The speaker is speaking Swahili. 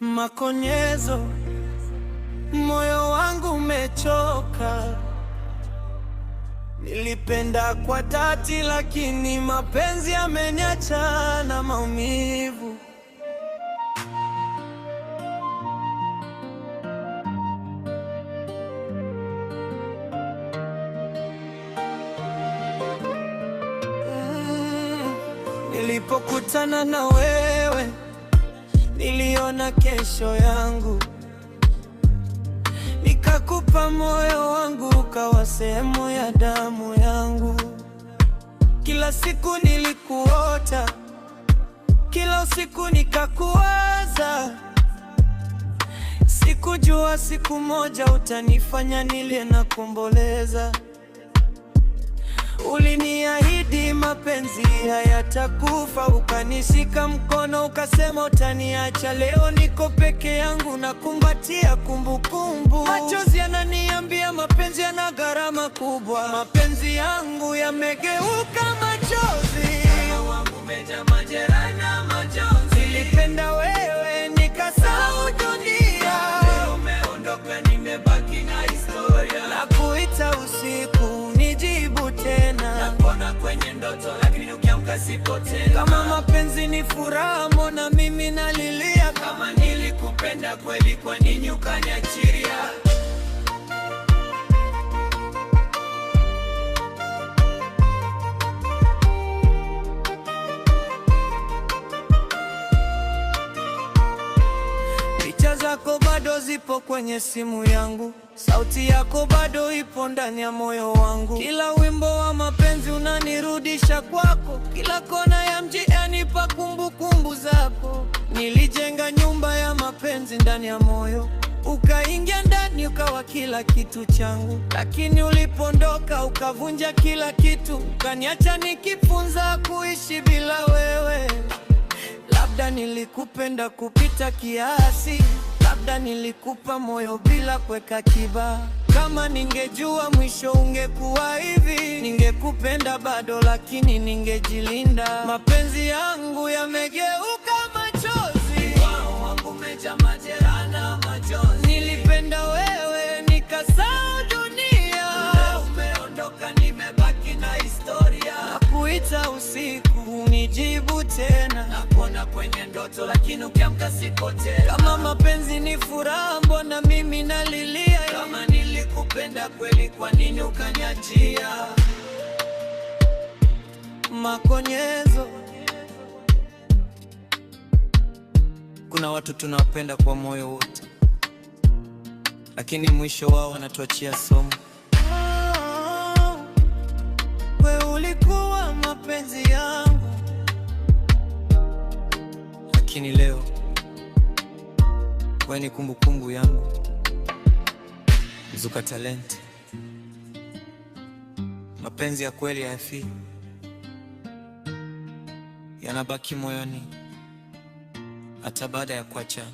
Makonyezo, moyo wangu umechoka. Nilipenda kwa dhati, lakini mapenzi yameniacha na maumivu. Nilipokutana na wewe, niliona kesho yangu, nikakupa moyo wangu, ukawa sehemu ya damu yangu. Kila siku nilikuota, kila usiku nikakuwaza. Sikujua siku moja utanifanya nilie na kuomboleza. Uliniahidi mapenzi hayatakufa, ukanishika mkono ukasema utaniacha. Leo niko peke yangu na kumbatia kumbukumbu. Machozi yananiambia mapenzi yana gharama kubwa. Mapenzi yangu yamegeuka machozi, moyo wangu umejaa majeraha na majonzi. Nilipenda wewe nikasahau dunia, leo umeondoka, nimebaki na historia. Nakuita usiku nijibu tena, nakuona kwenye ndoto, lakini ukiamka sipo tena. Kama mapenzi ni furaha, mbona mimi nalilia? Kama nilikupenda kweli, kwa nini ukaniachilia? Picha zako bado zipo kwenye simu yangu, sauti yako bado ipo ndani ya moyo wangu. Kila wimbo wa mapenzi unanirudisha kwako, kila kona ya mji yanipa kumbukumbu zako. Nilijenga nyumba ya mapenzi ndani ya moyo, ukaingia ndani ukawa kila kitu changu. Lakini ulipondoka ukavunja kila kitu, ukaniacha nikifunza kuishi bila wewe. Labda nilikupenda kupita kiasi, labda nilikupa moyo bila kuweka kiba. Kama ningejua mwisho ungekuwa hivi, ningekupenda bado, lakini ningejilinda. Mapenzi yangu yamegeuka machozi, moyo wangu umejaa majeraha na majonzi. Nilipenda wewe nikasahau dunia, leo umeondoka, nimebaki na historia. Nakuita usiku unijibu tena, nakuona kwenye ndoto, lakini ukiamka siko tena. Kama mapenzi ni furaha, mbona mimi nalilia? Kama nilikupenda kweli, kwa nini ukaniachia? Makonyezo. Kuna watu tunawapenda kwa moyo wote, lakini mwisho wao wanatuachia somo. Wewe ulikuwa mapenzi yangu, lakini leo wewe ni kumbukumbu yangu. Zuka Talent. Mapenzi ya kweli hayafi, yanabaki moyoni hata baada ya kuachana.